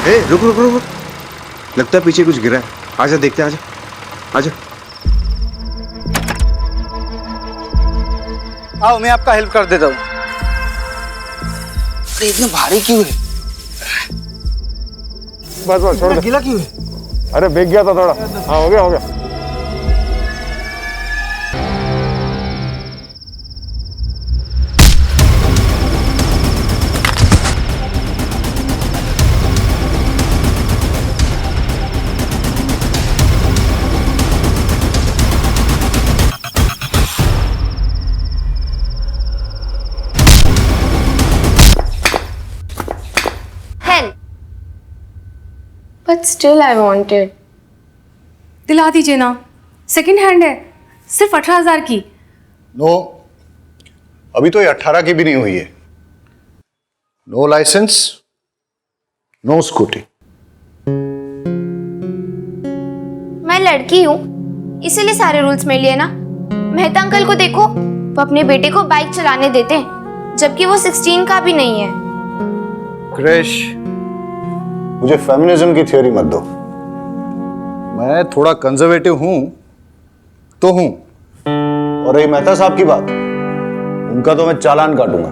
ए रुक रुक रुक रुक। लगता है पीछे कुछ गिरा है। आजा देखते हैं, आजा आजा। आओ मैं आपका हेल्प कर देता हूँ। अरे इतना भारी क्यों है? बस बस छोड़ दे। गीला क्यों है? अरे भीग गया था थोड़ा। हाँ हो गया हो गया। But still I wanted. दिला दीजिए ना, सेकंड हैंड है, सिर्फ 18,000 की। नो, अभी तो ये 18 की भी नहीं हुई है। No licence, no scooty. मैं लड़की हूँ, इसीलिए सारे रूल्स मेरे लिए ना। मेहता अंकल को देखो, वो अपने बेटे को बाइक चलाने देते हैं, जबकि वो 16 का भी नहीं है। क्रिश, मुझे फेमिनिज्म की थ्योरी मत दो। मैं थोड़ा कंजर्वेटिव हूं तो हूं, और रही मेहता साहब की बात, उनका तो मैं चालान काटूंगा।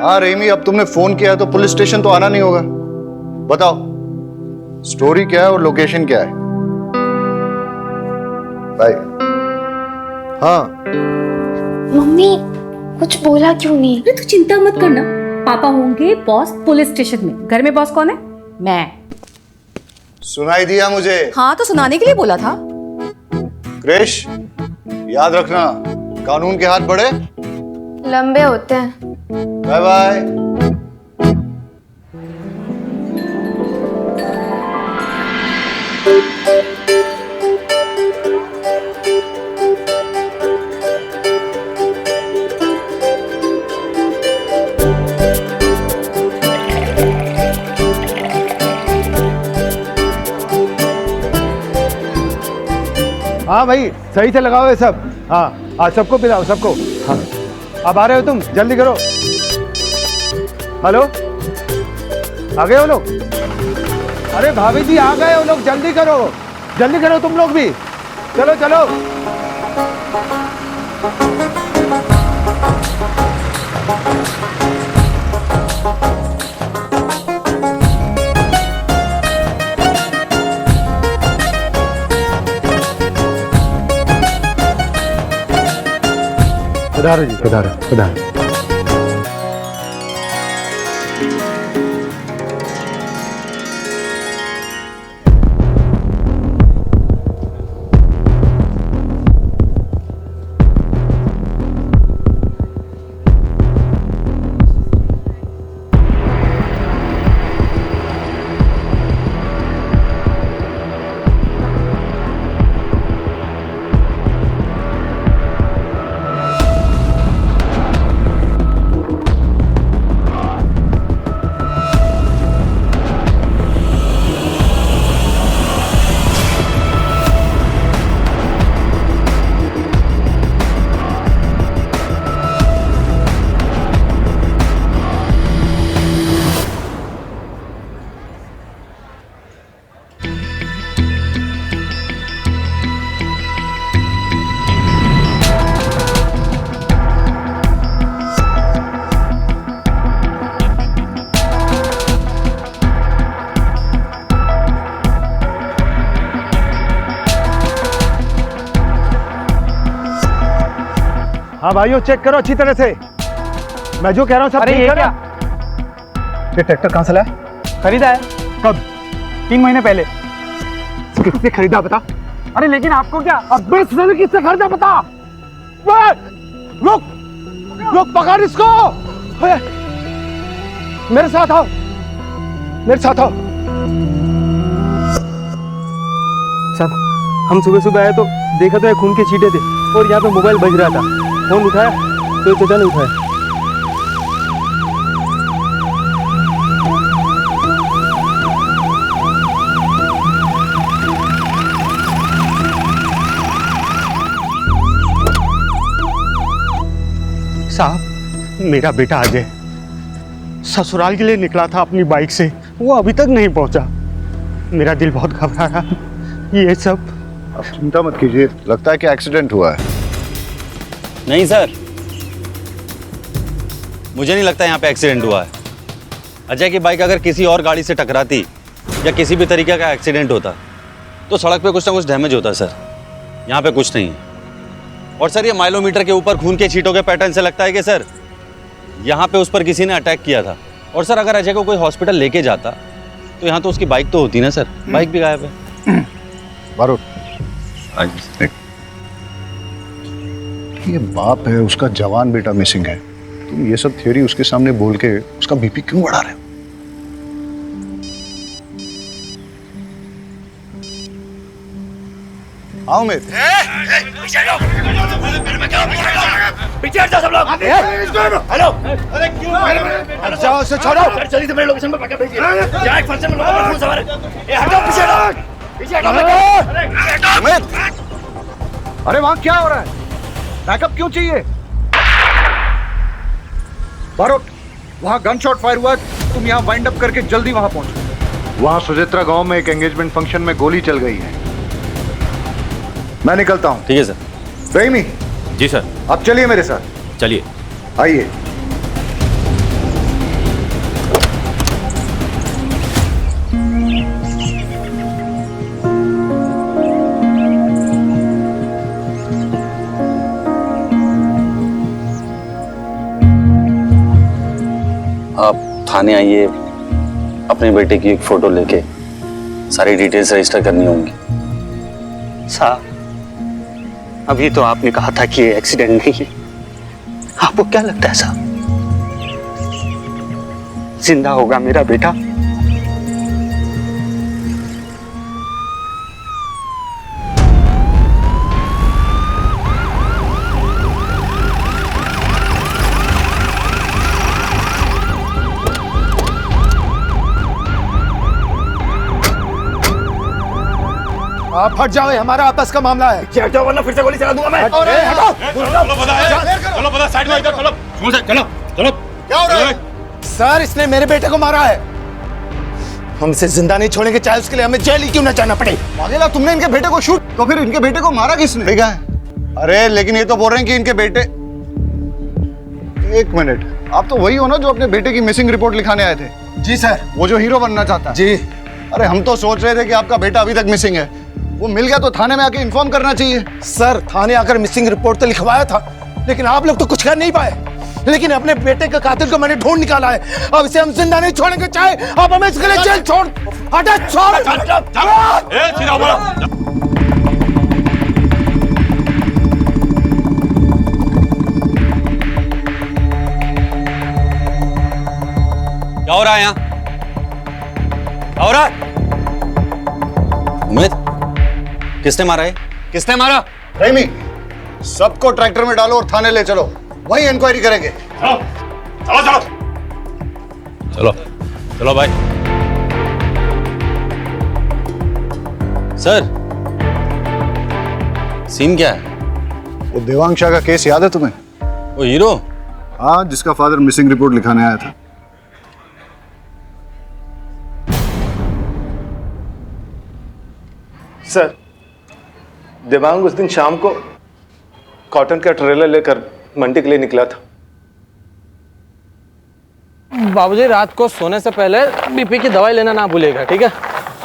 हाँ रेमी, अब तुमने फोन किया है तो पुलिस स्टेशन तो आना नहीं होगा। बताओ स्टोरी क्या है और लोकेशन क्या है? बाय। हाँ मम्मी कुछ बोला क्यों नहीं? अरे तू चिंता मत करना, पापा होंगे बॉस पुलिस स्टेशन में। घर में बॉस कौन है? मैं। सुनाई दिया मुझे। हाँ तो सुनाने के लिए बोला था। क्रिश, याद रखना, कानून के हाथ बड़े लंबे होते हैं। Bye bye. हाँ भाई सही से लगाओ ये सब। हाँ आज सबको पिलाओ सबको। हाँ अब आ रहे हो तुम, जल्दी करो। हेलो, आ गए हो लोग? अरे भाभी जी आ गए हो लोग, जल्दी करो तुम लोग भी। चलो चलो। पधारो जी, पधारो। हाँ भाइयों चेक करो अच्छी तरह से, मैं जो कह रहा हूँ सब ठीक है। ये ट्रैक्टर कहाँ से लाया? खरीदा है। कब? 3 महीने पहले। किसने खरीदा बता? अरे लेकिन आपको क्या? अब किससे खरीदा बता? रुक रुक, पकड़ इसको। मेरे साथ आओ। सर हम सुबह आए तो देखा तो ये खून के छींटे थे और यहाँ पे मोबाइल बज रहा था। फोन उठाया तो चाचा ने उठाया। साहब मेरा बेटा अजय ससुराल के लिए निकला था अपनी बाइक से, वो अभी तक नहीं पहुंचा। मेरा दिल बहुत घबरा रहा है। ये सब आप चिंता मत कीजिए, लगता है कि एक्सीडेंट हुआ है। नहीं सर, मुझे नहीं लगता यहाँ पे एक्सीडेंट हुआ है। अजय की बाइक अगर किसी और गाड़ी से टकराती या किसी भी तरीके का एक्सीडेंट होता तो सड़क पे कुछ ना कुछ डैमेज होता सर। यहाँ पे कुछ नहीं है। और सर ये माइलोमीटर के ऊपर खून के छींटों के पैटर्न से लगता है कि सर यहाँ पे उस पर किसी ने अटैक किया था। और सर अगर अजय को कोई हॉस्पिटल लेके जाता तो यहाँ तो उसकी बाइक तो होती ना सर। बाइक भी गायब है। बारूद, ये बाप है, उसका जवान बेटा मिसिंग है, तुम ये सब थ्योरी उसके सामने बोल के उसका बीपी क्यों बढ़ा रहे हो? आओ मेरे पीछे हट जाओ सब लोग। हेलो, अरे क्यों? जाओ उसे छोड़ो। जल्दी से मेरे लोकेशन पे पकड़ भेजिए। यहाँ एक फंक्शन में लोगों का खून सवार है। ए हटो, पीछे हटो, पीछे हटो। अरे अमित, अरे वहां क्या हो रहा है? बैकअप क्यों चाहिए? बारूद, वहां गन शॉट फायर हुआ, तुम यहाँ वाइंड अप करके जल्दी वहां पहुंचो। वहां सुजित्रा गांव में एक एंगेजमेंट फंक्शन में गोली चल गई है। मैं निकलता हूं। ठीक है सर। रहीमी, जी सर। आप चलिए मेरे साथ। चलिए। आइए। आप थाने आइए, अपने बेटे की एक फोटो लेके सारी डिटेल्स रजिस्टर करनी होंगी। साहब, अभी तो आपने कहा था कि ये एक्सीडेंट नहीं है। आपको क्या लगता है साहब, जिंदा होगा मेरा बेटा? आप हट जाओ, हमारा आपस का मामला है। पीछे हटो वरना फिर से गोली चला दूंगा मैं। अरे हटो। चलो पता साइड में इधर चलो। चलो चलो। क्या हो रहा है? सर, इसने मेरे बेटे को मारा है। हम इसे जिंदा नहीं छोड़ेंगे, चाहे उसके लिए हमें जेल ही क्यों न जाना पड़े। पागला, तुमने इनके बेटे को शूट, तो फिर इनके बेटे को मारा किसने? ठीक है। अरे लेकिन ये तो बोल रहे हैं कि इनके बेटे। एक मिनट, आप तो वही हो ना जो अपने बेटे की मिसिंग रिपोर्ट लिखाने आए थे? जी सर। वो जो हीरो बनना चाहता है? जी। अरे हम तो सोच रहे थे कि आपका बेटा अभी तक मिसिंग है। वो मिल गया तो थाने में आके इन्फॉर्म करना चाहिए। सर, थाने आकर मिसिंग रिपोर्ट तो लिखवाया था, लेकिन आप लोग तो कुछ कर नहीं पाए। लेकिन अपने बेटे के कातिल को मैंने ढूंढ निकाला है। अब इसे हम जिंदा नहीं छोड़ेंगे, चाहे आप हमें इसके लिए जेल छोड़। हटा, छोड़। सीधा बोलो। क्या हो रहा है यहाँ? क्या हो रहा है? उम्मीद, किसने मारा है? किसने मारा? रहीमी, सबको ट्रैक्टर में डालो और थाने ले चलो, वहीं इंक्वायरी करेंगे। चलो चलो चलो चलो चलो भाई। सर, सीन क्या है? वो देवांग शाह का केस याद है तुम्हें? वो हीरो? हाँ, जिसका फादर मिसिंग रिपोर्ट लिखाने आया था। सर, देवांग उस दिन शाम को कॉटन का ट्रेलर लेकर मंडी के लिए निकला था। बाबूजी, रात को सोने से पहले बीपी की दवाई लेना ना भूलेगा, ठीक है?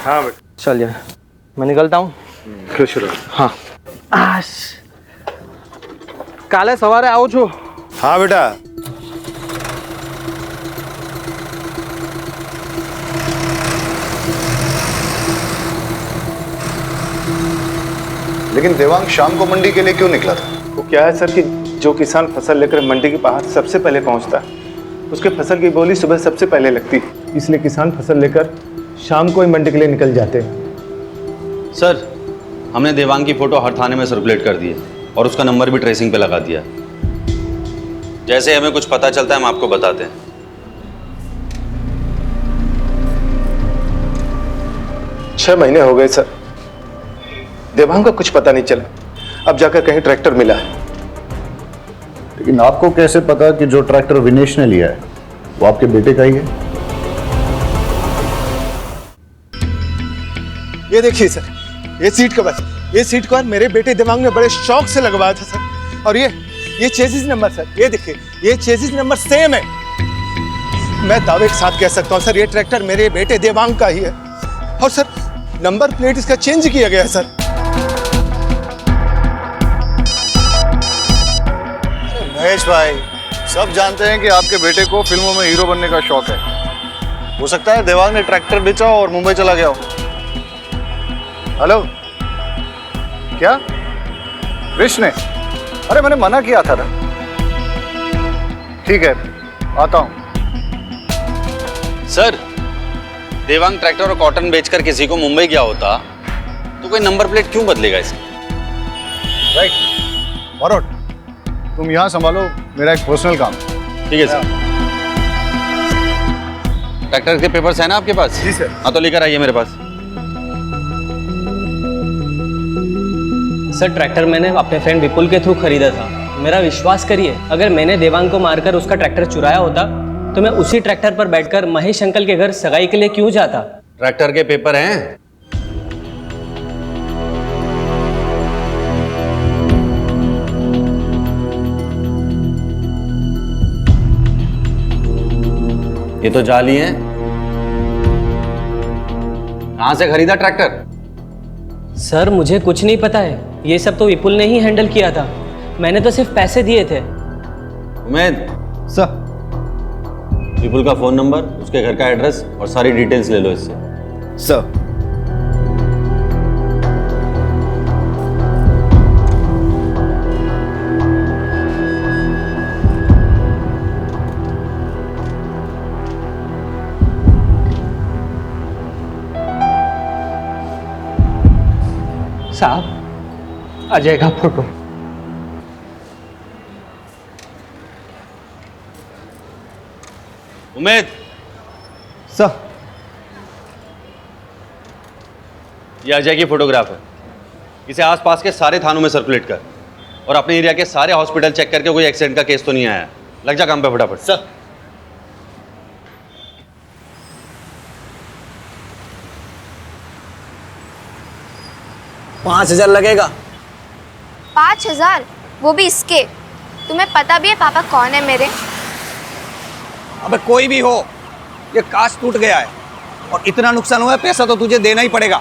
हाँ बेटा। चलिए, मैं निकलता हूँ। खुश रहो। हाँ। काले सवारे आओ छू। हाँ बेटा। लेकिन देवांग शाम को मंडी के लिए क्यों निकला था? वो क्या है सर कि जो किसान फसल लेकर मंडी के बाहर सबसे पहले पहुंचता है, उसके फसल की बोली सुबह सबसे पहले लगती है, इसलिए किसान फसल लेकर शाम को ही मंडी के लिए निकल जाते हैं। सर, हमने देवांग की फोटो हर थाने में सर्कुलेट कर दी है और उसका नंबर भी ट्रेसिंग पे लगा दिया। जैसे हमें कुछ पता चलता है हम आपको बताते हैं। छह महीने हो गए सर, देवांग का कुछ पता नहीं चला। अब जाकर कहीं ट्रैक्टर मिला है। लेकिन आपको कैसे पता कि जो ट्रैक्टर विनेश ने लिया है वो आपके बेटे का ही है? ये देखिए सर, ये सीट कवर, ये सीट कवर मेरे बेटे दिमाग में बड़े शौक से लगवाया था सर। और ये चेसिस नंबर सर, ये देखिए, ये चेसिस नंबर सेम है। मैं दावे के साथ कह सकता हूँ सर, ये ट्रैक्टर मेरे बेटे देवांग का ही है। और सर नंबर प्लेट इसका चेंज किया गया है सर। महेश भाई, सब जानते हैं कि आपके बेटे को फिल्मों में हीरो बनने का शौक है। हो सकता है देवांग ने ट्रैक्टर बेचा और मुंबई चला गया हो। हेलो, क्या कृष्ण ने? अरे मैंने मना किया था ना। ठीक है, आता हूं। सर, देवांग ट्रैक्टर और कॉटन बेचकर किसी को मुंबई गया होता तो कोई नंबर प्लेट क्यों बदलेगा इसकी? राइट। और तुम यहां संभालो, मेरा एक पर्सनल काम। ठीक है सर। ट्रैक्टर के पेपर्स है ना आपके पास? जी सर। हाँ तो लेकर आइए मेरे पास। सर ट्रैक्टर मैंने अपने फ्रेंड विपुल के थ्रू खरीदा था। मेरा विश्वास करिए, अगर मैंने देवांग को मारकर उसका ट्रैक्टर चुराया होता तो मैं उसी ट्रैक्टर पर बैठकर महेश अंकल के घर सगाई के लिए क्यों जाता? ट्रैक्टर के पेपर हैं? ये तो जाली हैं। कहां से खरीदा ट्रैक्टर? सर मुझे कुछ नहीं पता है, ये सब तो विपुल ने ही हैंडल किया था। मैंने तो सिर्फ पैसे दिए थे। उमेद सर। विपुल का फोन नंबर, उसके घर का एड्रेस और सारी डिटेल्स ले लो इससे। सर। साहब, अजय का फोटो। उमेद। सर। ये अजय की फोटोग्राफ है। इसे आसपास के सारे थानों में सर्कुलेट कर और अपने एरिया के सारे हॉस्पिटल चेक करके कोई एक्सीडेंट का केस तो नहीं आया। लग जा काम पे फटाफट। सर। $5,000 लगेगा। 5,000? वो भी इसके? तुम्हें पता भी है पापा कौन है मेरे? अबे कोई भी हो, ये कांच टूट गया है और इतना नुकसान हुआ है, पैसा तो तुझे देना ही पड़ेगा।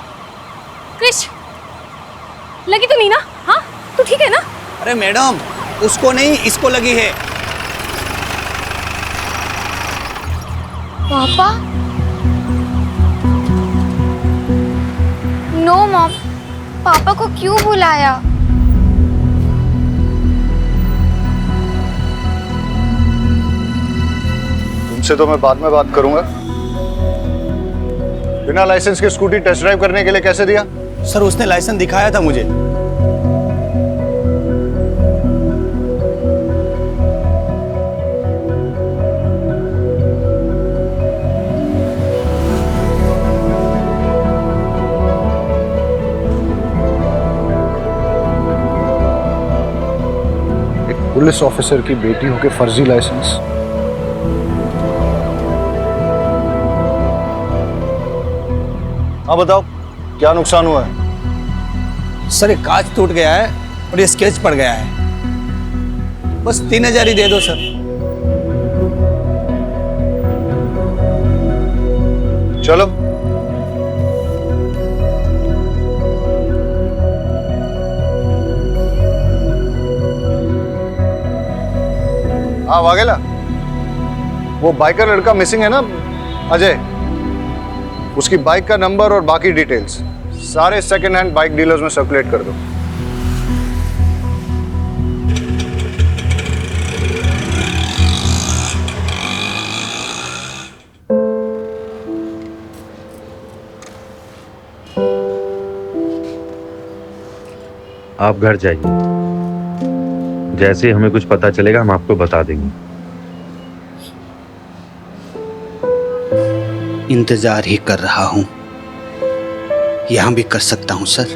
क्रिश, लगी तो नहीं ना? हाँ तू ठीक है ना? अरे मैडम, उसको नहीं इसको लगी है। पापा? नो मॉम, पापा को क्यों बुलाया? तुमसे तो मैं बाद में बात करूंगा। बिना लाइसेंस के स्कूटी टेस्ट ड्राइव करने के लिए कैसे दिया? सर उसने लाइसेंस दिखाया था मुझे। एक पुलिस ऑफिसर की बेटी होके फर्जी लाइसेंस। हाँ बताओ, क्या नुकसान हुआ है? सर एक कांच टूट गया है और ये स्केच पड़ गया है। बस 3,000 ही दे दो सर। चलो। हाँ वाघेला, वो बाइकर लड़का मिसिंग है ना, अजय, उसकी बाइक का नंबर और बाकी डिटेल्स सारे सेकंड हैंड बाइक डीलर्स में सर्कुलेट कर दो। आप घर जाइए, जैसे ही हमें कुछ पता चलेगा हम आपको बता देंगे। इंतजार ही कर रहा हूं, यहां भी कर सकता हूं सर।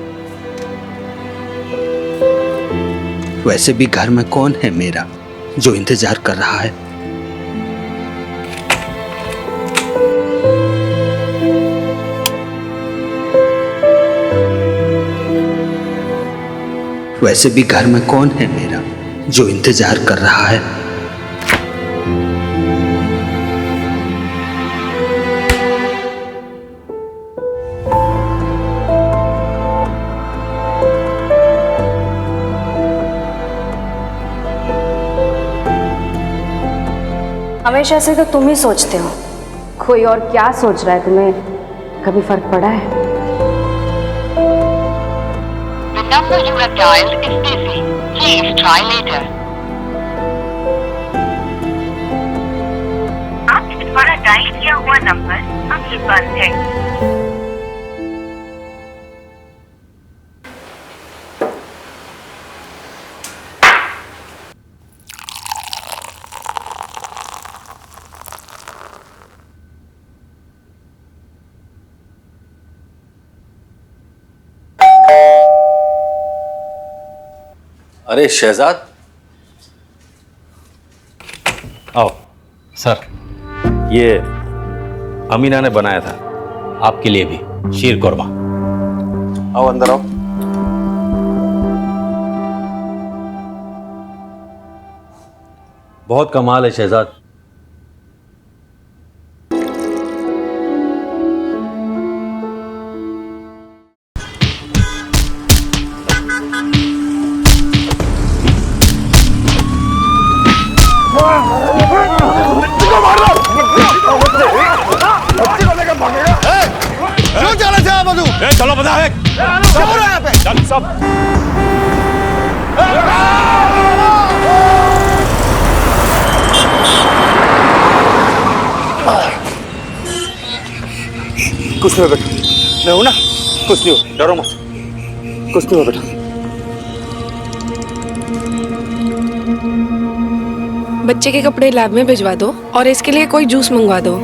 वैसे भी घर में कौन है मेरा जो इंतजार कर रहा है? वैसे भी घर में कौन है मेरा जो इंतजार कर रहा है? हमेशा से तो तुम ही सोचते हो, कोई और क्या सोच रहा है तुम्हें कभी फर्क पड़ा है? The number you have dialed is busy. Please try later. आपके द्वारा डायल किया हुआ नंबर अभी बंद है। अरे शहजाद, आओ। सर, ये अमीना ने बनाया था आपके लिए भी, शीर कोरमा। आओ अंदर आओ। बहुत कमाल है शहजाद। चलो बता है यहाँ पे चल सब। कुछ नहीं हो बेटा, मैं हूं ना, कुछ नहीं हो, डरो मत, कुछ नहीं हो बेटा। बच्चे के कपड़े लैब में भिजवा दो और इसके लिए कोई जूस मंगवा दो।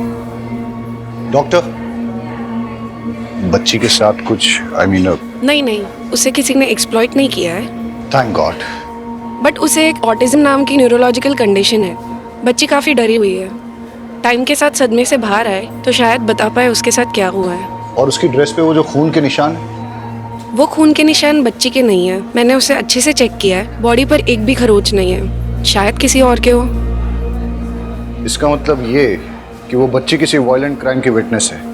डॉक्टर, बच्ची के साथ कुछ नहीं नहीं, उसे किसी ने एक्सप्लॉइट नहीं किया है। Thank God. बट उसे एक ऑटिज्म नाम की न्यूरोलॉजिकल कंडीशन है। बच्ची काफी डरी हुई है। टाइम के साथ सदमे से बाहर आए तो शायद बता पाए उसके साथ क्या हुआ है। और उसकी ड्रेस पे वो जो खून के निशान है? वो खून के निशान बच्ची के नहीं है। मैंने उसे अच्छे से चेक किया है। बॉडी पर एक भी खरोच नहीं है। शायद किसी और के हो। इसका मतलब ये कि वो बच्ची किसी वायलेंट क्राइम की विटनेस है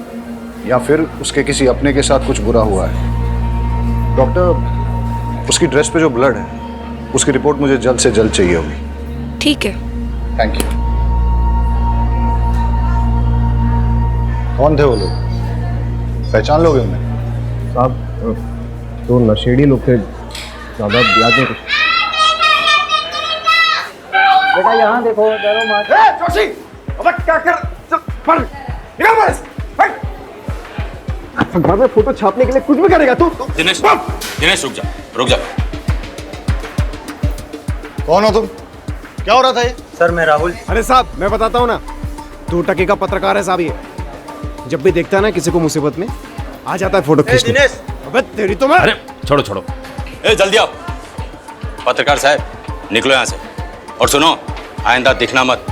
या फिर उसके किसी अपने के साथ कुछ बुरा हुआ है। डॉक्टर, उसकी ड्रेस पे जो ब्लड है उसकी रिपोर्ट मुझे जल्द से जल्द चाहिए होगी। ठीक है। Thank you. कौन थे वो लोग? पहचान लोगे उन्हें? साहब, तो नशेड़ी लोग थे, ज़्यादा याद नहीं कुछ। बेटा यहाँ देखो, डरो मत। जोशी, अबे क्या कर? चल पर निकल बस। अखबार में फोटो छापने के लिए कुछ भी करेगा तू? दिनेश, दिनेश रुक जा, रुक जा। कौन हो तुम? क्या हो रहा था ये? सर, मैं राहुल। अरे साहब, मैं बताता हूँ ना, 2 टके का पत्रकार है साहब ये। जब भी देखता है ना किसी को मुसीबत में, आ जाता है फोटो खींचने। दिनेश, अबे तेरी तो मैं। अरे छोड़ो छोड़ो। ए जल्दी आओ। पत्रकार साहब, निकलो यहाँ से। और सुनो, आइंदा दिखना मत।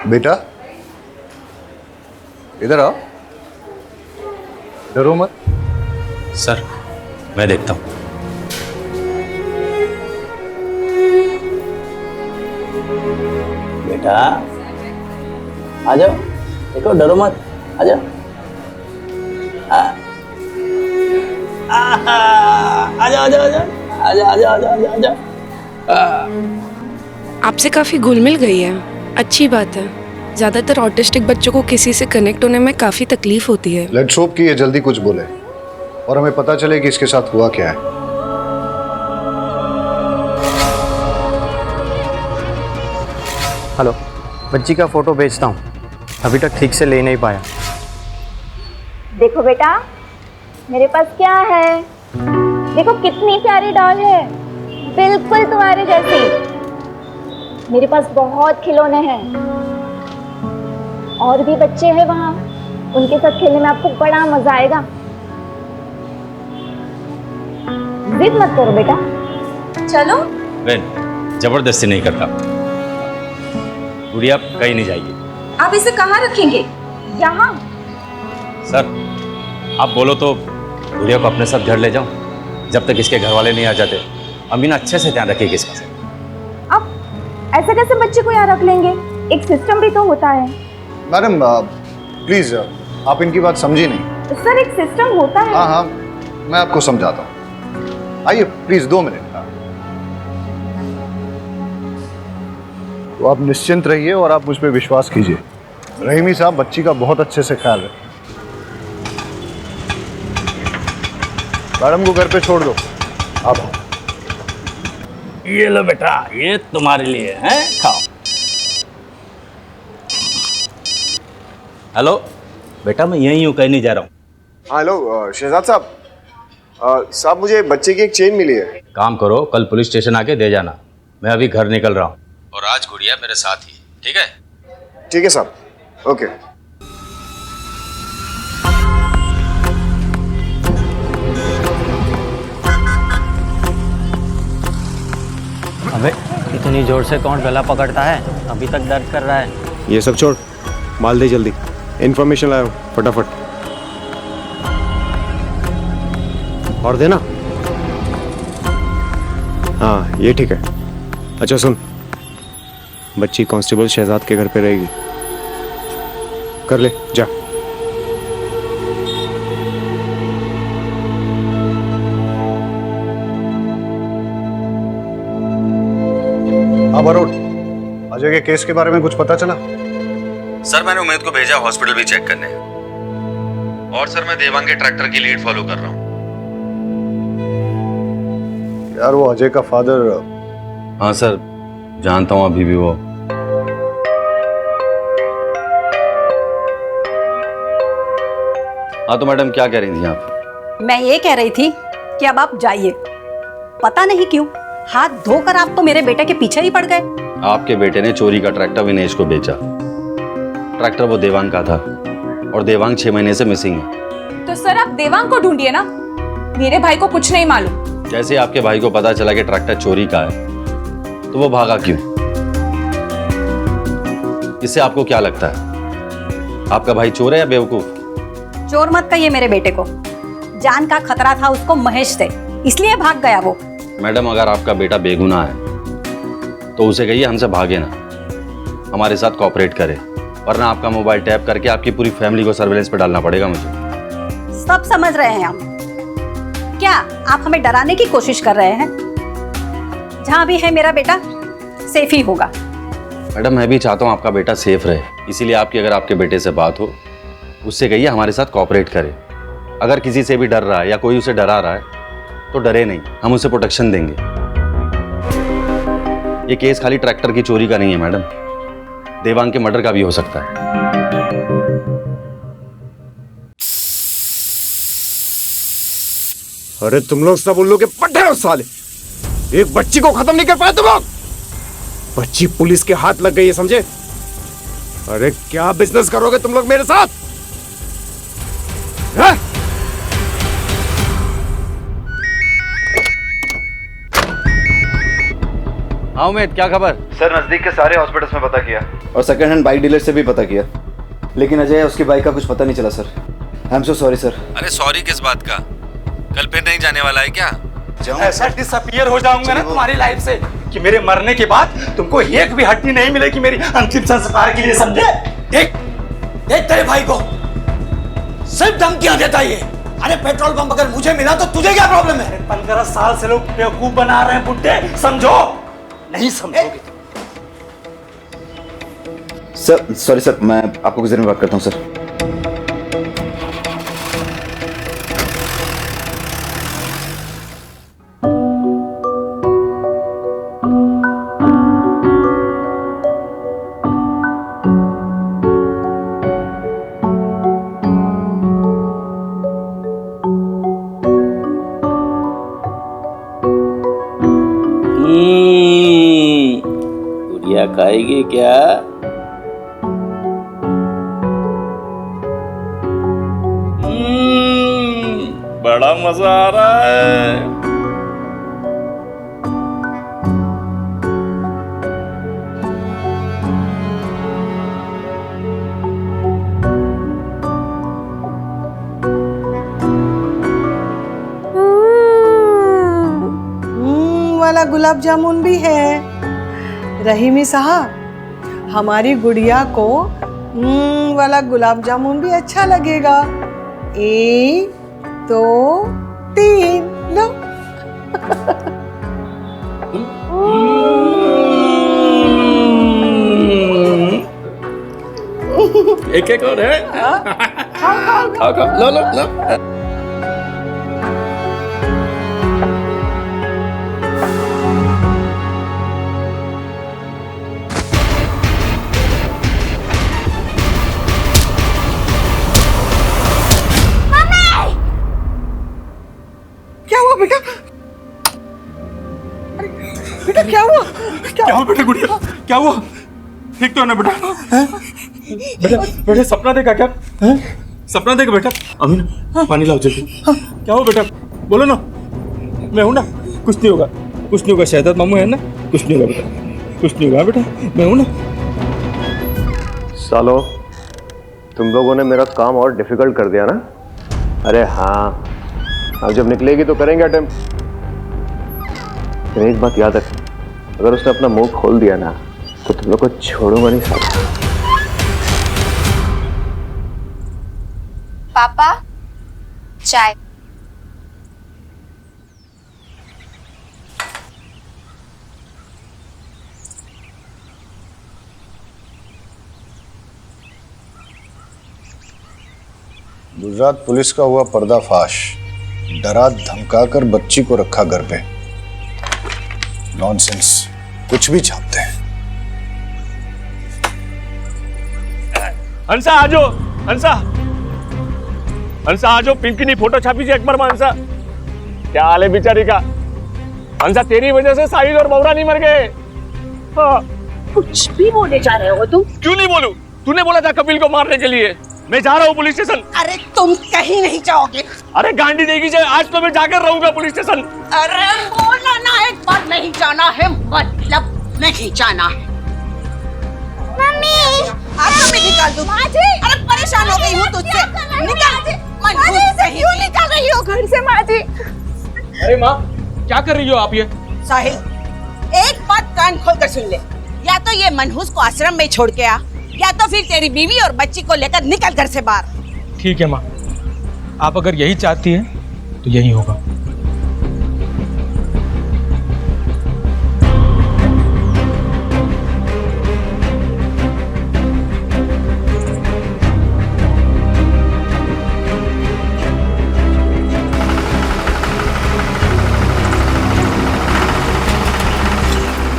बेटा इधर आओ, डरो मत। सर, मैं देखता हूँ। बेटा आ जाओ, देखो डरो मत, आ जाओ। आ जाओ, आ जाओ, आ जाओ, आ जाओ, आ जाओ, आ जाओ, आ जाओ। आपसे काफी घुल मिल गई है, अच्छी बात है। ज्यादातर ऑटिस्टिक बच्चों को किसी से कनेक्ट होने में काफी तकलीफ होती है। लेट्स होप कि ये जल्दी कुछ बोले और हमें पता चले कि इसके साथ हुआ क्या है। हेलो, बच्ची का फोटो भेजता हूँ, अभी तक ठीक से ले नहीं पाया। देखो बेटा, मेरे पास क्या है, देखो कितनी प्यारी डॉल है, बिल्कुल तुम्हारे जैसी। मेरे पास बहुत खिलौने हैं, और भी बच्चे हैं वहाँ, उनके साथ खेलने में आपको बड़ा मजा आएगा। जिद मत करो बेटा, चलो। बहन, जबरदस्ती नहीं करता। गुड़िया कहीं नहीं जाएगी। आप इसे कहाँ रखेंगे? यहाँ? सर आप बोलो तो गुड़िया को अपने साथ घर ले जाऊं जब तक इसके घर वाले नहीं आ जाते। अमीना अच्छे से ध्यान रखेगी इसका। अब ऐसे कैसे बच्चे को यहाँ रख लेंगे? एक सिस्टम भी तो होता है। मैडम प्लीज आप इनकी बात समझी नहीं। सर एक सिस्टम होता है। हाँ हाँ मैं आपको समझाता हूँ, आइए प्लीज 2 मिनट। तो आप निश्चिंत रहिए और आप मुझ पर विश्वास कीजिए। रहीमी साहब बच्ची का बहुत अच्छे से ख्याल रखें। मैडम को घर पे छोड़ दो। आप ये लो बेटा, ये तुम्हारे लिए है, खाओ। हेलो बेटा, मैं यहीं हूँ, कहीं नहीं जा रहा हूँ। हेलो शहजाद साहब, साहब मुझे बच्चे की एक चेन मिली है। काम करो, कल पुलिस स्टेशन आके दे जाना। मैं अभी घर निकल रहा हूँ और आज गुड़िया मेरे साथ ही, ठीक है? ठीक है साहब, ओके। अबे इतनी जोर से कौन गला पकड़ता है? अभी तक दर्द कर रहा है। ये सब छोड़, माल दे जल्दी। इन्फॉर्मेशन लाओ फटाफट। और देना। हाँ ये ठीक है। अच्छा सुन, बच्ची कांस्टेबल शहजाद के घर पे रहेगी। कर ले जा। अब अरुण, अजय के केस के बारे में कुछ पता चला? सर मैंने उमेद को भेजा हॉस्पिटल भी चेक करने, और सर मैं देवांग के ट्रैक्टर की लीड फॉलो कर रहा हूँ। यार वो अजय का फादर। हाँ सर जानता हूँ, अभी भी वो। हाँ तो मैडम क्या कह रही थी आप? मैं ये कह रही थी कि अब आप जाइए। पता नहीं क्यों हाथ धोकर आप तो मेरे बेटे के पीछे ही पड़ गए। आपके बेटे ने चोरी का ट्रैक्टर विनेश को बेचा। ट्रैक्टर वो देवांग का था और देवांग 6 महीने से मिसिंग है। तो सर आप देवांग को ढूंढिए ना, मेरे भाई को कुछ नहीं मालूम। जैसे आपके भाई को पता चला कि ट्रैक्टर चोरी का है तो वो भागा क्यों? इससे आपको क्या लगता है, आपका भाई चोर है या बेवकूफ? चोर मत कहिए मेरे बेटे को। जान का खतरा था उसको महेश से, इसलिए भाग गया वो। मैडम अगर आपका बेटा बेगुनाह है तो उसे कहिए हमसे भागे ना, हमारे साथ कोऑपरेट करे, वरना आपका मोबाइल टैप करके आपकी पूरी फैमिली को सर्विलेंस पे डालना पड़ेगा मुझे। सब समझ रहे हैं हम। क्या आप हमें डराने की कोशिश कर रहे हैं? जहां भी है मेरा बेटा सेफ ही होगा। मैडम मैं भी चाहता हूँ आपका बेटा सेफ रहे, इसीलिए आपकी अगर आपके बेटे से बात हो उससे कहिए हमारे साथ कोऑपरेट करे। अगर किसी से भी डर रहा है या कोई उसे डरा रहा है तो डरे नहीं, हम उसे प्रोटेक्शन देंगे। ये केस खाली ट्रैक्टर की चोरी का नहीं है मैडम, देवांग के मर्डर का भी हो सकता है। अरे तुम लोग सब उल्लू के पट्टे हो साले। एक बच्ची को खत्म नहीं कर पाए तुम लोग। बच्ची पुलिस के हाथ लग गई है, समझे? अरे क्या बिजनेस करोगे तुम लोग मेरे साथ? है? हाँ उमेद क्या खबर? सर नजदीक के सारे हॉस्पिटल्स में पता किया और सेकंड हैंड बाइक डीलर से भी पता किया, लेकिन अजय उसकी बाइक का कुछ पता नहीं चला sir. I am so sorry sir. अरे सॉरी किस बात का? कल फिर नहीं जाने वाला है क्या? ऐसा डिसअपियर हो जाऊंगा ना तुम्हारी लाइफ से कि मेरे मरने के बाद तुमको एक भी हड्डी नहीं मिलेगी मेरी अंतिम संस्कार के लिए, समझे? देख देख तेरे भाई को सिर्फ धमकियां देता ये। अरे पेट्रोल पंप अगर मुझे मिला तो तुझे क्या प्रॉब्लम है? 15 साल से लोग बेवकूफ बना रहे हैं बुड्ढे, समझो? नहीं समझोगे सर। सॉरी सर, मैं आपको कुछ देर में बात करता हूँ सर। गुड़िया खाएगी क्या? बड़ा मजा आ रहा है। वाला गुलाब जामुन भी है। रहीमी साहब, हमारी गुड़िया को वाला गुलाब जामुन भी अच्छा लगेगा। 1 2 3 लो। एक एक और है। खाओ खाओ, लो लो लो। क्या हुआ बेटा? बेटा क्या हुआ? क्या हुआ बेटा? गुड़िया क्या हुआ? ठीक तो है ना बेटा? बेटा बेटा सपना देखा क्या? सपना देखा बेटा? अमीन पानी लाओ जल्दी। क्या हुआ बेटा? बोलो ना। मैं हूं ना, कुछ नहीं होगा, कुछ नहीं होगा। शहजाद मामू है ना, कुछ नहीं होगा बेटा, कुछ नहीं होगा बेटा, मैं हूं ना। सालो, तुम लोगों ने मेरा काम और डिफिकल्ट कर दिया ना। अरे हाँ, अब जब निकलेगी तो करेंगे अटेम्प्ट। लेकिन एक बात याद रख, अगर उसने अपना मुंह खोल दिया ना तो तुम लोग को छोड़ूंगा नहीं साला। पापा चाय। गुजरात पुलिस का हुआ पर्दाफाश। डरा धमकाकर बच्ची को रखा घर पे। नॉनसेंस, कुछ भी छापते हैं। हंसा आजो, हंसा हंसा आजो, पिंकी ने फोटो छापी थी अकबर में। हंसा क्या हाल है बेचारी का? हंसा तेरी वजह से साहिल और बौरा नहीं मर गए। हाँ। कुछ भी बोले जा रहे हो तुम? क्यों नहीं बोलूं? तूने बोला था कपिल को मारने के लिए। मैं जा रहा हूँ पुलिस स्टेशन। अरे तुम कहीं नहीं जाओगे। अरे गांडी देगी जाए, आज तो मैं जाकर रहूंगा पुलिस स्टेशन। अरे बोला ना एक बार, नहीं जाना है मतलब नहीं जाना है। मम्मी, आपको मैं निकाल दूं। अरे परेशान हो गई हूँ तुझसे। निकाल। क्यों निकाल रही हो घर से माँ जी? अरे माँ, क्या कर रही हो आप ये? साहिल, एक बात कान खोलकर सुन ले। या तो ये मनहूस को आश्रम में छोड़ के आ, या तो फिर तेरी बीवी और बच्ची को लेकर निकल घर से बाहर। ठीक है माँ, आप अगर यही चाहती हैं तो यही होगा।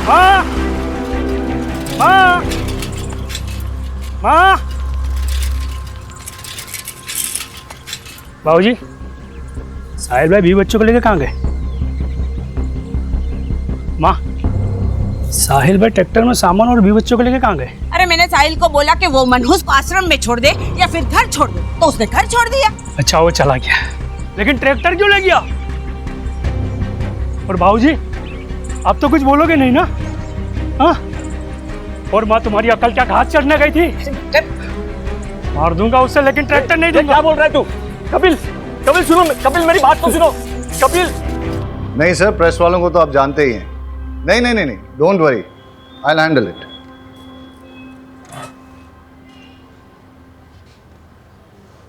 माँ, माँ, माँ, बाबूजी, साहिल भाई भी बच्चों को लेकर कहाँ गए? माँ, साहिल भाई ट्रैक्टर में सामान और भी बच्चों को लेकर कहाँ गए? अरे मैंने साहिल को बोला कि वो मनहूस को आश्रम में छोड़ दे या फिर घर छोड़ दे, तो उसने घर छोड़ दिया। अच्छा, वो चला गया, लेकिन ट्रैक्टर क्यों ले गया? और बाबूजी, अब तो कुछ बोलोगे नहीं ना? हाँ? और माँ, तुम्हारी अकल क्या घास चढ़ने गई थी? मार दूंगा उससे, लेकिन ट्रैक्टर नहीं दूंगा। क्या बोल रहा है तू? कपिल, कपिल सुनो, कपिल मेरी बात तो सुनो। कपिल। नहीं सर, प्रेस वालों को तो आप जानते ही हैं। नहीं नहीं नहीं नहीं, don't worry, I will handle it.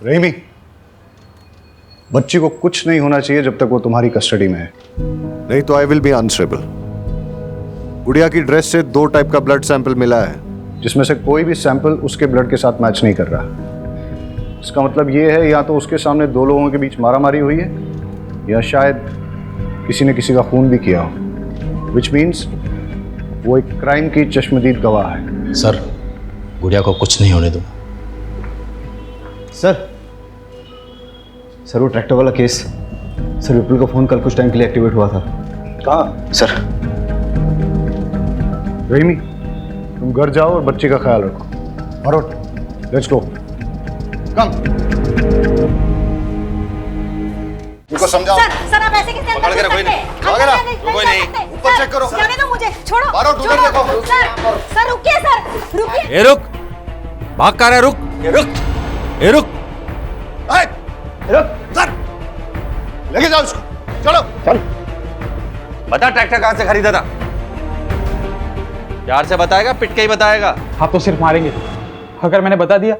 Rahimi, बच्ची को कुछ नहीं होना चाहिए जब तक वो तुम्हारी कस्टडी में है, नहीं तो आई विल बी आंसरेबल। गुड़िया की ड्रेस से 2 टाइप का ब्लड सैंपल मिला है, जिसमें से कोई भी सैंपल उसके ब्लड के साथ मैच नहीं कर रहा। इसका मतलब ये है, या तो उसके सामने 2 लोगों के बीच मारामारी हुई है, या शायद किसी ने किसी का खून भी किया हो, विच मीन्स वो एक क्राइम की चश्मदीद गवाह है। सर, गुड़िया को कुछ नहीं होने दूंगा। सर वो ट्रैक्टर वाला केस, सर विपुल का फोन कल कुछ टाइम के लिए एक्टिवेट हुआ था। कहाँ? सर। रहीमी, तुम घर जाओ और बच्चे का ख्याल रखो। Marot, let's go. कम। इनको समझाओ। सर आप ऐसे कैसे पकड़ के रखो इन्हें। कोई नहीं, ऊपर चेक करो। जाने दो मुझे, छोड़ो। मारो, उधर देखो। सर रुकिए, सर रुकिए। ए रुक, भाग कर रहा है, रुक, रुक, रुक, रुक, सर लेके जाओ इसको, चलो। चल। बता ट्रैक्टर कहां से खरीदा था? प्यार से बताएगा, पिट के ही बताएगा? आप तो सिर्फ मारेंगे। अगर मैंने बता दिया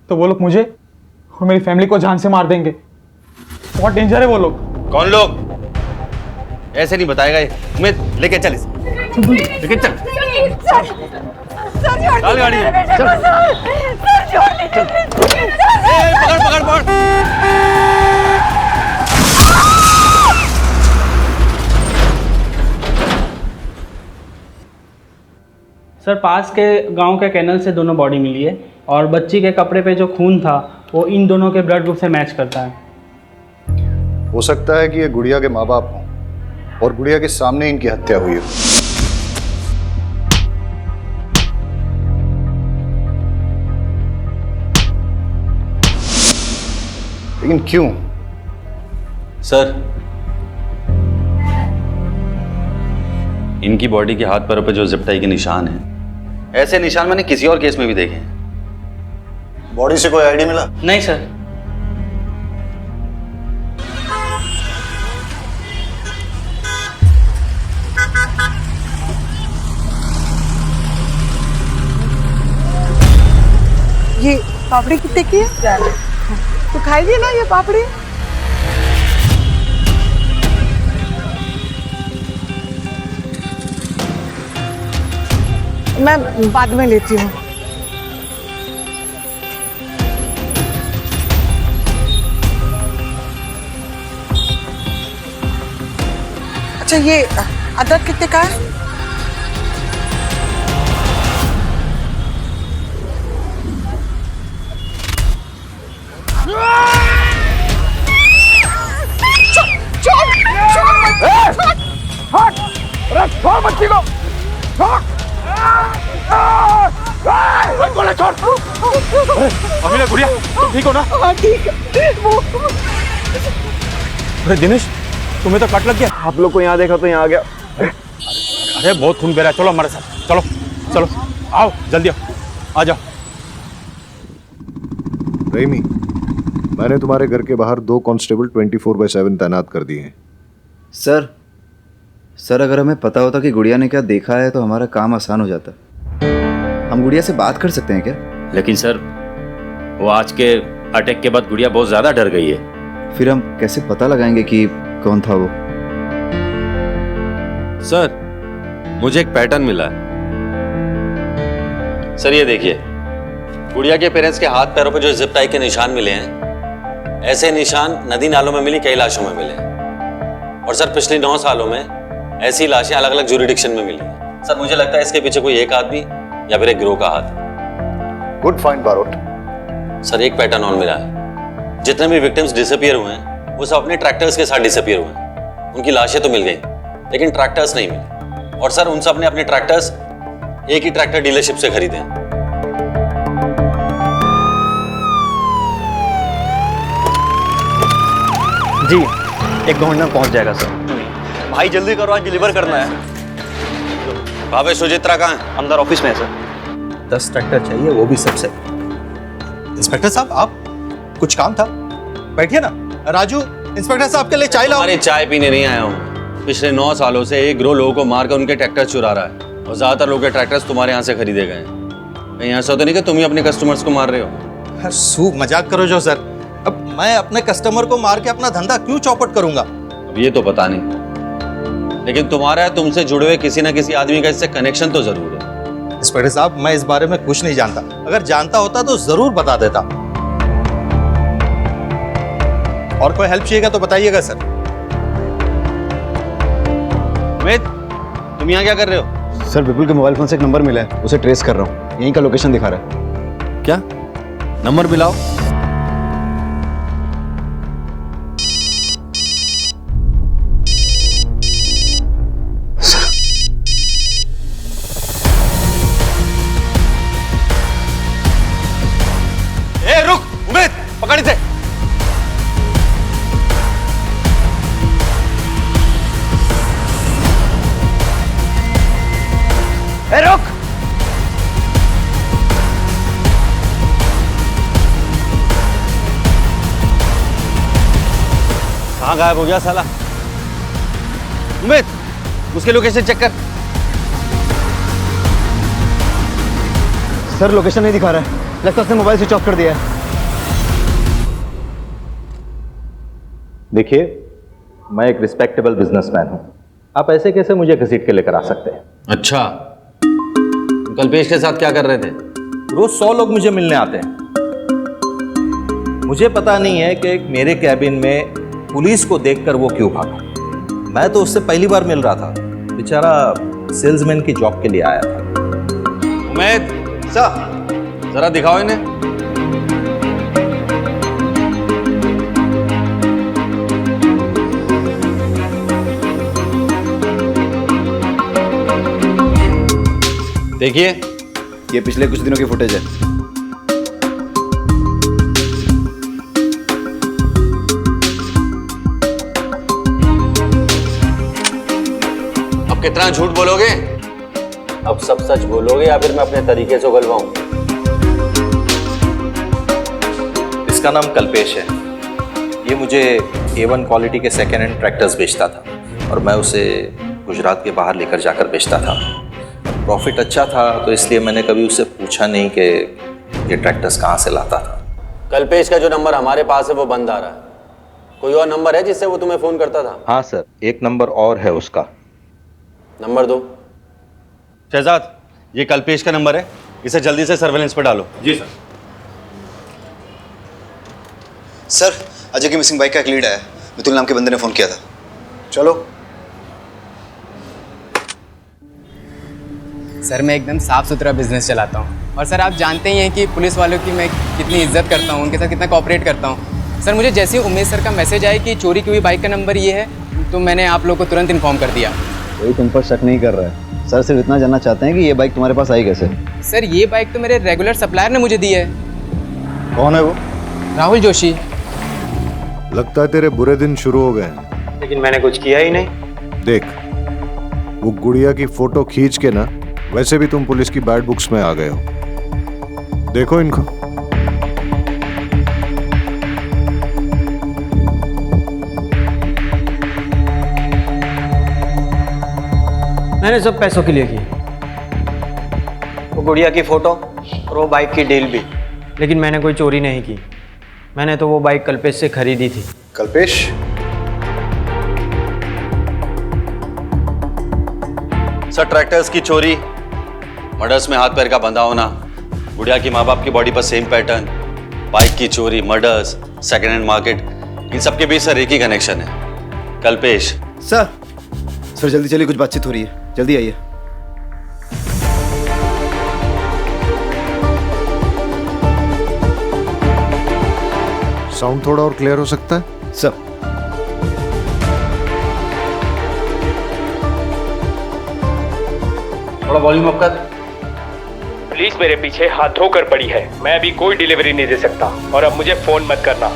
तो वो लोग मुझे और मेरी फैमिली को जान से मार देंगे। बहुत डेंजर है वो लोग। कौन लोग? ऐसे नहीं बताएगा ये। उमेद लेके चल इसे। लेके चल। चल गाड़ी में। चल। पकड़ पकड़ पकड़। सर पास के गांव के कैनल से दोनों बॉडी मिली है और बच्ची के कपड़े पे जो खून था वो इन दोनों के ब्लड ग्रुप से मैच करता है। हो सकता है कि ये गुड़िया के माँ बाप हों और गुड़िया के सामने इनकी हत्या हुई हो। लेकिन क्यों? सर, इनकी बॉडी के हाथ पैरों पे जो जिप्टाई के निशान हैं, ऐसे निशान मैंने किसी और केस में भी देखे हैं। बॉडी से कोई आईडी मिला? नहीं सर। ये पापड़ी कितने की है? तो खाइए ना ये पापड़ी। मैं बाद में लेती हूँ। अच्छा ये अदरक कितने का है? छोड़ बच्ची को, छोड़। छोड़। अभी गुड़िया तुम ठीक हो ना? हाँ ठीक है। अरे दिनेश, तुम्हें तो कट लग गया। आप लोग को यहाँ देखा तो यहाँ आ गया। अरे बहुत खून बह रहा है, चलो हमारे साथ। चलो चलो आओ, जल्दी आओ, आ जाओ। रहीमी, मैंने तुम्हारे घर के बाहर 2 कांस्टेबल 24/7 तैनात कर दिए हैं। सर अगर हमें पता होता कि गुड़िया ने क्या देखा है तो हमारा काम आसान हो जाता। हम गुड़िया से बात कर सकते हैं क्या? लेकिन सर, वो आज के अटैक के बाद गुड़िया बहुत ज्यादा डर गई है। फिर हम कैसे पता लगाएंगे कि कौन था वो? सर, मुझे एक पैटर्न मिला है। सर ये देखिए, गुड़िया के पेरेंट्स के हाथ पैरों पे जो जिप टाई के निशान मिले हैं, ऐसे निशान नदी नालों में मिली कई लाशों में मिले हैं। और सर पिछले 9 सालों में ऐसी लाशें अलग अलग ज्यूरिडिक्शन में मिली हैं। सर मुझे लगता है इसके पीछे कोई एक आदमी या फिर एक गिरोह का हाथ है। Good find Barot. सर एक पैटर्न और मिला है। जितने भी विक्टिम्स डिसअपियर हुए हैं वो सब अपने ट्रैक्टर्स के साथ डिसअपियर हुए हैं। उनकी लाशें तो मिल गई लेकिन ट्रैक्टर्स नहीं मिले। और सर उन सब ने अपने ट्रैक्टर्स एक ही ट्रैक्टर डीलरशिप से खरीदे हैं। जी 1-2 घंटे में पहुंच जाएगा सर। भाई जल्दी करो, आज डिलीवर करना है। भावे सुचित्रा कहाँ है? अंदर ऑफिस में है सर। 10 ट्रैक्टर चाहिए, वो भी सबसे। इंस्पेक्टर साहब, आप कुछ काम था? बैठिए ना। राजू, इंस्पेक्टर साहब के लिए चाय लाओ। अरे चाय पीने नहीं आया हूँ। पिछले 9 सालों से एक गिरोह लोगों को मारकर उनके ट्रैक्टर चुरा रहा है और ज्यादातर लोगों के ट्रैक्टर्स तुम्हारे यहाँ से खरीदे गए हैं। कहीं ऐसा तो नहीं कि तुम ही अपने कस्टमर्स को मार रहे हो? सूप मजाक करो जो सर। अब मैं अपने कस्टमर को मार के अपना धंधा क्यों चौपट करूंगा? अब ये तो पता नहीं, लेकिन तुम्हारा तुमसे जुड़े हुए किसी ना किसी आदमी का इससे कनेक्शन तो जरूर है। इंस्पेक्टर साहब, मैं इस बारे में कुछ नहीं जानता। अगर जानता होता तो जरूर बता देता। और कोई हेल्प चाहिएगा तो बताइएगा सर। अमित, तुम यहाँ क्या कर रहे हो? सर विपुल के मोबाइल फोन से एक नंबर मिला है, उसे ट्रेस कर रहा हूँ। यहीं का लोकेशन दिखा रहा है। क्या नंबर मिलाओ? रुक उमेद, पकड़ इसे। रुक। कहाँ गायब हो गया साला? उमेद, उसके लोकेशन चेक कर। सर लोकेशन नहीं दिखा रहा है, लगता है उसने मोबाइल स्विच ऑफ कर दिया है। देखिए, मैं एक रिस्पेक्टेबल बिजनेसमैन हूं, आप ऐसे कैसे मुझे घसीट के लेकर आ सकते हैं? अच्छा, तुम कल्पेश के साथ क्या कर रहे थे? रोज 100 लोग मुझे मिलने आते हैं। मुझे पता नहीं है कि मेरे कैबिन में पुलिस को देखकर वो क्यों भागा। मैं तो उससे पहली बार मिल रहा था, बेचारा सेल्समैन की जॉब के लिए आया था। उमेद सर, जरा दिखाओ इन्हें। देखिए, ये पिछले कुछ दिनों की फुटेज है। अब कितना झूठ बोलोगे? अब सब सच बोलोगे या फिर मैं अपने तरीके से उगलवाऊं? इसका नाम कल्पेश है। ये मुझे A1 क्वालिटी के सेकेंड हैंड ट्रैक्टर्स बेचता था और मैं उसे गुजरात के बाहर लेकर जाकर बेचता था। प्रॉफिट अच्छा था तो इसलिए मैंने कभी उससे पूछा नहीं कि ये ट्रैक्टर्स कहाँ से लाता था। कल्पेश का जो नंबर हमारे पास है वो बंद आ रहा है। कोई और नंबर है जिससे वो तुम्हें फोन करता था? हाँ सर, एक नंबर और है उसका। नंबर दो। शहजाद, ये कल्पेश का नंबर है, इसे जल्दी से सर्वेलेंस पर डालो। जी सर। सर, अजय की मिसिंग बाइक का एक लीड आया, मितुल नाम के बंदे ने फोन किया था। चलो। सर, मैं एकदम साफ सुथरा बिजनेस चलाता हूँ और सर आप जानते ही हैं कि पुलिस वालों की मैं कितनी इज्जत करता हूँ, उनके साथ कितना कोऑपरेट करता हूँ। सर, मुझे जैसे ही उमेश सर का मैसेज आया कि चोरी की हुई बाइक का नंबर ये है, तो मैंने आप लोगों को तुरंत इन्फॉर्म कर दिया। कोई तुम पर शक नहीं कर रहा है, सर सिर्फ इतना जानना चाहते हैं कि ये बाइक तुम्हारे पास आई कैसे? सर, ये बाइक तो मेरे रेगुलर सप्लायर ने मुझे दी है। कौन है वो? राहुल जोशी। लगता है तेरे बुरे दिन शुरू हो गए हैं। लेकिन मैंने कुछ किया ही नहीं। देख, वो गुड़िया की फोटो खींच के ना, वैसे भी तुम पुलिस की बैड बुक्स में आ गए हो। देखो इनको। मैंने सब पैसों के लिए की, वो गुड़िया की फोटो और वो बाइक की डील भी। लेकिन मैंने कोई चोरी नहीं की, मैंने तो वो बाइक कल्पेश से खरीदी थी। कल्पेश? सर, ट्रैक्टर्स की चोरी, मर्डर्स में हाथ पैर का बंधा होना, गुड़िया की माँ बाप की बॉडी पर सेम पैटर्न, बाइक की चोरी, मर्डर्स, सेकेंड हैंड मार्केट, इन सबके बीच सर एक ही कनेक्शन है, कल्पेश। सर जल्दी चलिए, कुछ बातचीत हो रही है, जल्दी आइए। साउंड थोड़ा और क्लियर हो सकता है? सर, थोड़ा वॉल्यूम अप कर। पुलिस मेरे पीछे हाथ धोकर पड़ी है, मैं अभी कोई डिलीवरी नहीं दे सकता और अब मुझे फोन मत करना।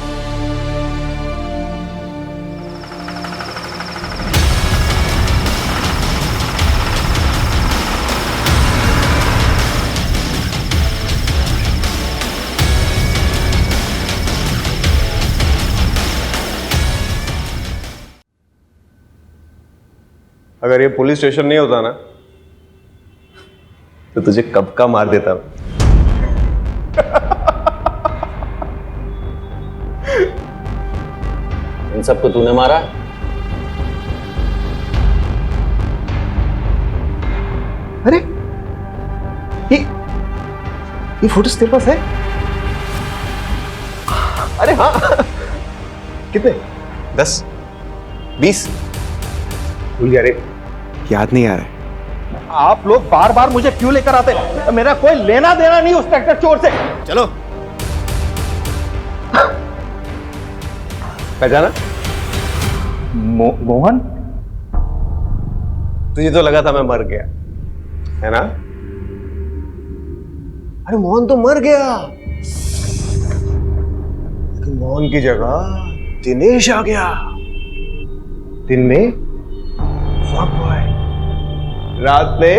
अगर ये पुलिस स्टेशन नहीं होता ना तो तुझे कब का मार देता। इन सबको तूने मारा? अरे ये फोटोज तेरे पास है? अरे हाँ। कितने? 10 20? भूल गया रे, याद नहीं आ रहा है। आप लोग बार बार मुझे क्यों लेकर आते हैं? मेरा कोई लेना देना नहीं उस ट्रैक्टर चोर से। चलो। पहचाना? मोहन? तुझे तो लगा था मैं मर गया, है ना? अरे मोहन तो मर गया, लेकिन मोहन की जगह दिनेश आ गया। दिन में फॉग बॉय, रात में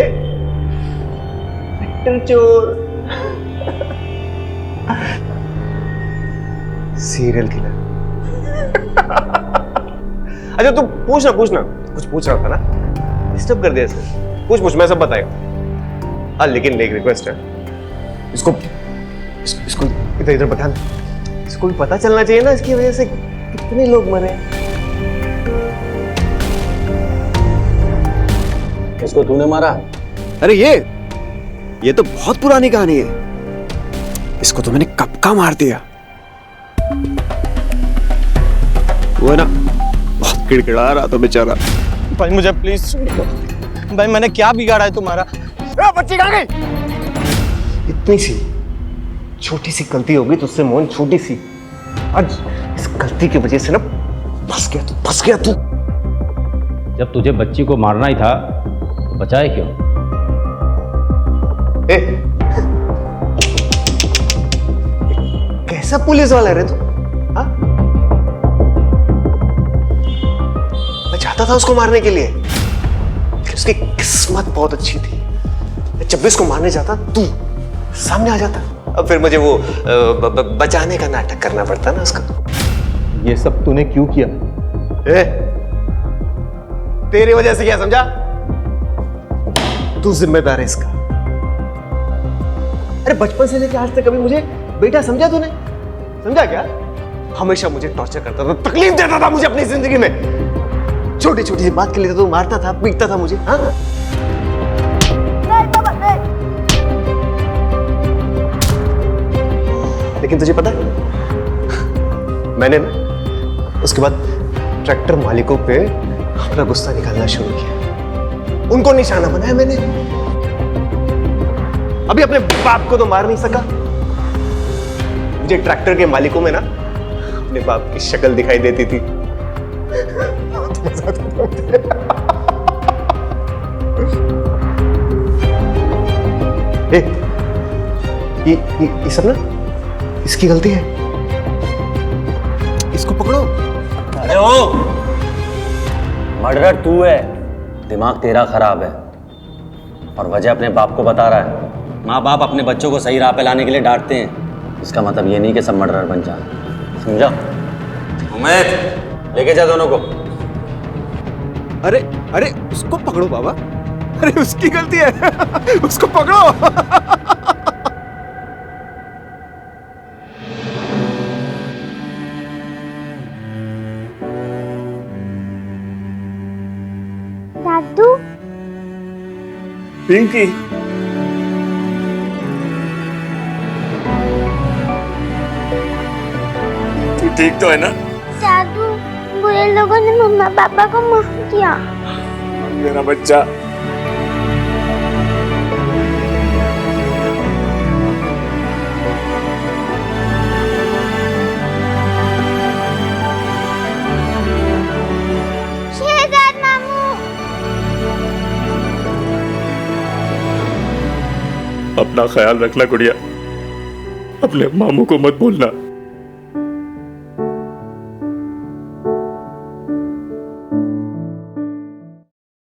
ट्रैक्टर चोर, सीरियल किलर। अच्छा तू पूछना कुछ पूछ रहा था ना? डिस्टर्ब कर दिया सर। पूछ मैं सब बताएगा। हाँ लेकिन एक रिक्वेस्ट है, इसको इधर इधर बैठा ना, इसको भी पता चलना चाहिए ना इसकी वजह से कितने लोग मरे। इसको तूने मारा? अरे ये तो बहुत पुरानी कहानी है। इसको तो मैंने कब का मार दिया। वो है ना, बहुत किड़किड़ा रहा था बेचारा। भाई मुझे प्लीज छोड़ दो। भाई मैंने क्या बिगाड़ा है तुम्हारा? बच्ची कहाँ गई? इतनी सी छोटी सी गलती हो गई तुझसे मोहन, छोटी सी। आज इस गलती की वजह से ना फंस गया तू। जब तुझे बच्ची को मारना ही था तो बचाए क्यों? कैसा पुलिस वाला है रे तू? हाँ? मैं चाहता था उसको मारने के लिए, उसकी किस्मत बहुत अच्छी थी। जब भी उसको मारने जाता तू सामने आ जाता, अब फिर मुझे वो बचाने का नाटक करना पड़ता ना उसका। ये सब तूने क्यों किया? तेरी वजह से क्या समझा? तू जिम्मेदार है इसका। अरे बचपन से लेकर आज तक कभी मुझे बेटा समझा तूने? समझा क्या? हमेशा मुझे टॉर्चर करता था, तकलीफ देता था मुझे अपनी जिंदगी में। छोटी छोटी सी बात के लिए तो मारता था, पीटता था मुझे। हाँ? लेकिन तुझे पता है, मैंने ना उसके बाद ट्रैक्टर मालिकों पे अपना गुस्सा निकालना शुरू किया। उनको निशाना बनाया मैंने। अभी अपने बाप को तो मार नहीं सका, मुझे ट्रैक्टर के मालिकों में ना अपने बाप की शक्ल दिखाई देती थी। ये सब ना इसकी गलती है। इसको पकड़ो। अरे ओ, मर्डरर तू है, दिमाग तेरा खराब है और वजह अपने बाप को बता रहा है। माँ बाप अपने बच्चों को सही राह पे लाने के लिए डांटते हैं, इसका मतलब ये नहीं कि सब मर्डरर बन जाए, समझा? उमेद, लेके जा दोनों को। अरे उसको पकड़ो बाबा। अरे उसकी गलती है, उसको पकड़ो। दादू, पिंकी, तू ठीक तो है ना? दादू, बुरे लोगों ने मम्मा पापा को मार दिया। मेरा बच्चा। शहजाद मामू। अपना ख्याल रखना गुड़िया, अपने मामू को मत भूलना।